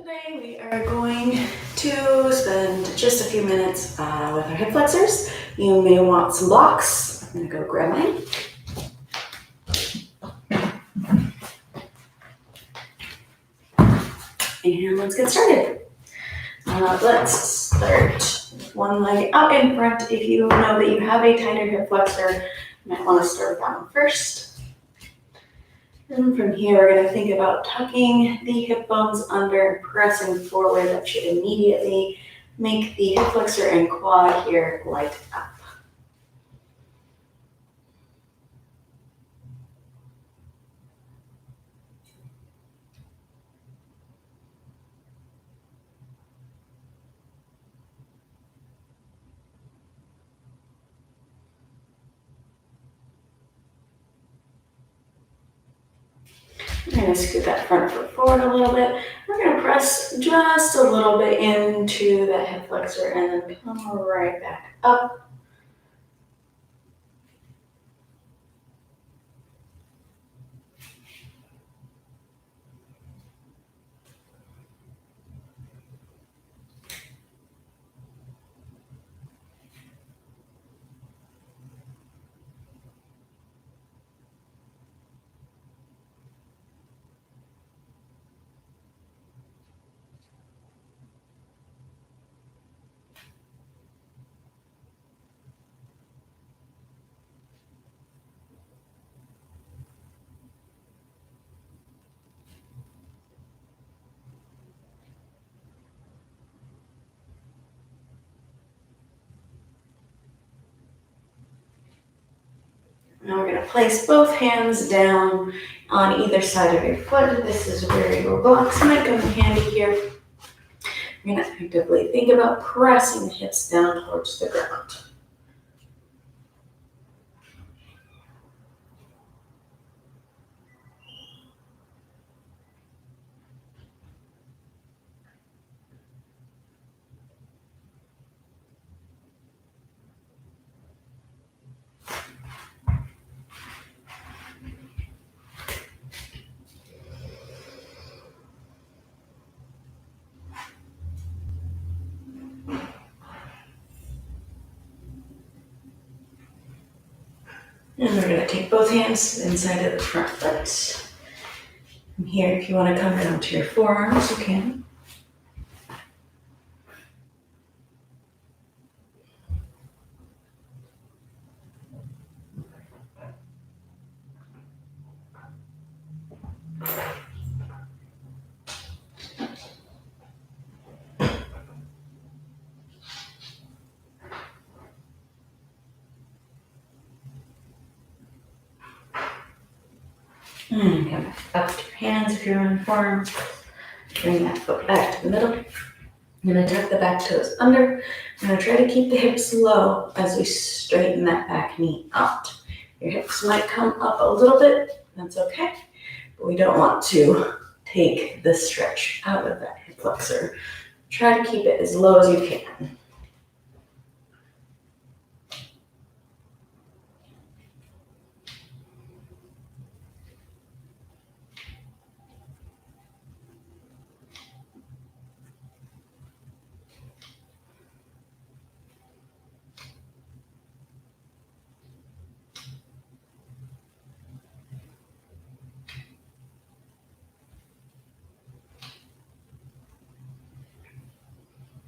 Today we are going to spend just a few minutes with our hip flexors. You may want some blocks. I'm going to go grab mine. And let's get started. Let's start one leg out in front. If you know that you have a tighter hip flexor, you might want to start with that one first. And from here, we're going to think about tucking the hip bones under, pressing forward. That should immediately make the hip flexor and quad here light up. We're going to scoot that front foot forward a little bit. We're going to press just a little bit into that hip flexor and then come right back up. Now we're going to place both hands down on either side of your foot. This is where your blocks might come in handy here. You're going to actively think about pressing the hips down towards the ground. And we're going to take both hands inside of the front foot. From here, if you want to come down to your forearms, you can. And come back up to your hands if you're on forearms. Bring that foot back to the middle. I'm going to tuck the back toes under. I'm going to try to keep the hips low as we straighten that back knee out. Your hips might come up a little bit. That's okay. But we don't want to take the stretch out of that hip flexor. Try to keep it as low as you can.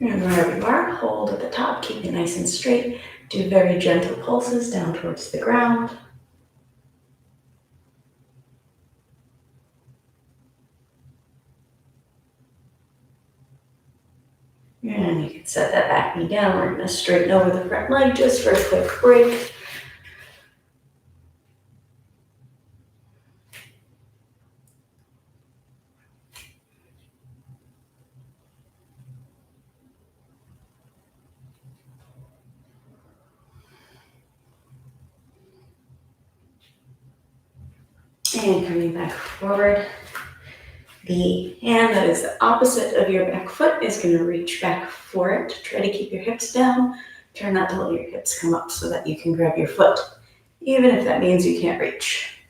And wherever you are, hold at the top, keep it nice and straight. Do very gentle pulses down towards the ground. And you can set that back knee down. We're going to straighten over the front leg just for a quick break. And coming back forward, the hand that is the opposite of your back foot is going to reach back for it. Try to keep your hips down. Try not to let your hips come up so that you can grab your foot, even if that means you can't reach.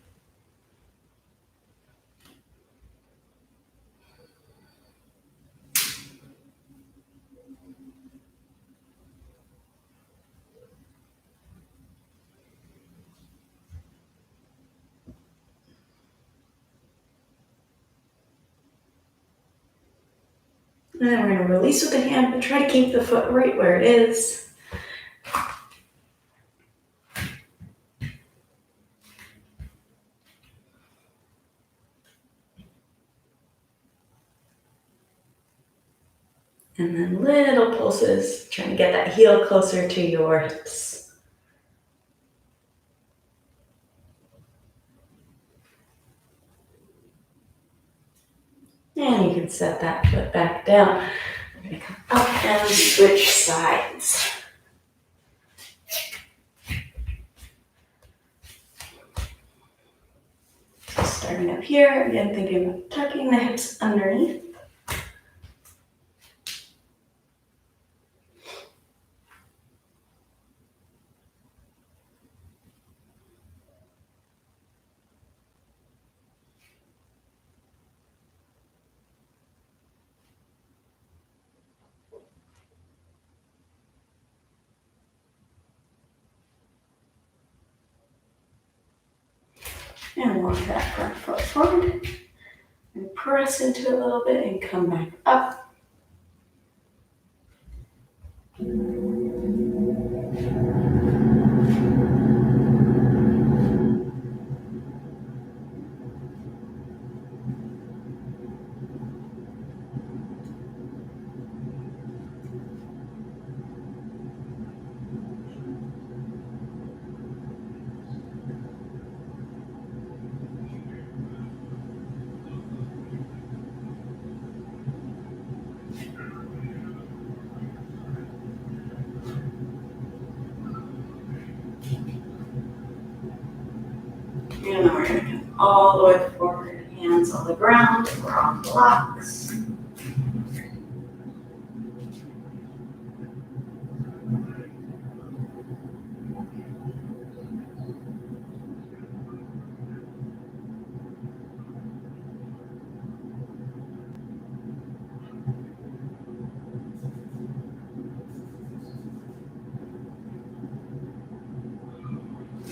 And then we're going to release with the hand, but try to keep the foot right where it is. And then little pulses, trying to get that heel closer to your hips. And you can set that foot back down. We're going to come up and switch sides. So starting up here, again thinking about tucking the hips underneath. And walk that front foot forward. And press into it a little bit and come back up. And then we're going to come all the way forward, hands on the ground, we're on blocks.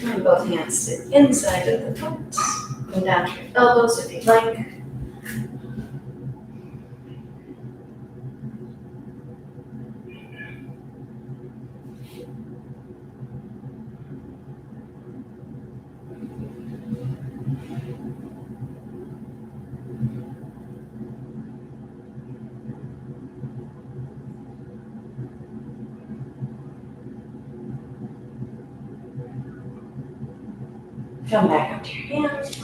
And both hands sit inside of the foot. Come down to your elbows if you'd like. Come back up to your hands.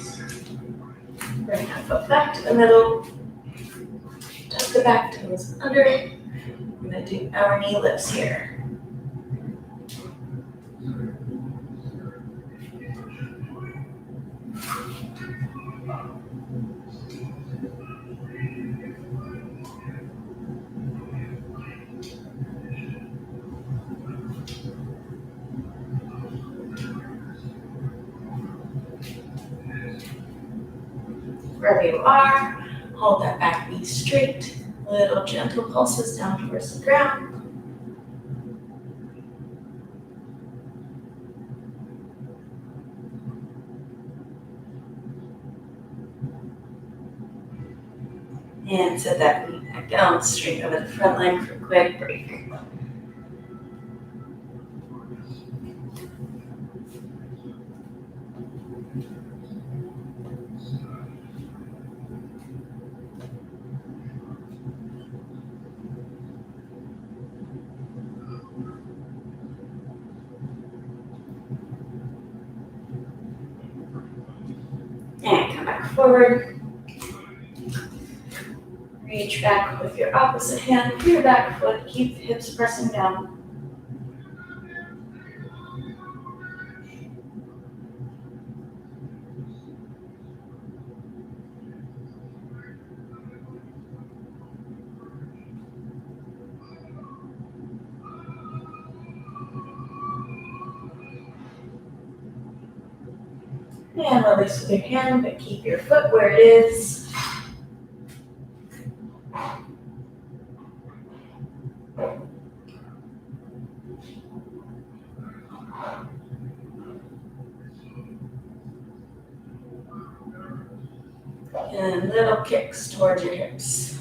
Bring that foot back to the middle. Tuck the back toes under. We're going to do our knee lifts here. Wherever you are, hold that back knee straight. Little gentle pulses down towards the ground. And set that knee back down straight over the front leg for a quick break. And come back forward. Reach back with your opposite hand to your back foot. Keep the hips pressing down. And release with your hand, but keep your foot where it is. And little kicks towards your hips.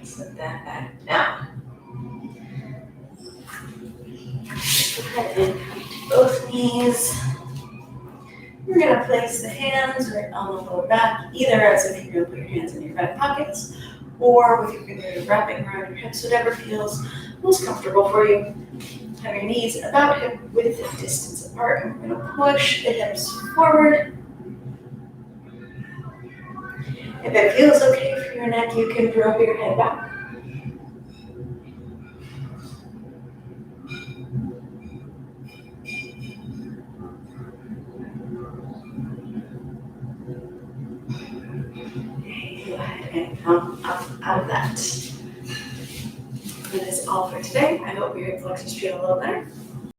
Set that back down. Go ahead and come to both knees. We're gonna place the hands right on the lower back, either as if you're gonna put your hands in your back pockets or with your fingers wrapping around your hips, whatever feels most comfortable for you. Have your knees about hip width distance apart, and we're gonna push the hips forward. If it feels okay for your neck, you can drop your head back. Go ahead and come up out of that. That is all for today. I hope your hip flexors feel a little better.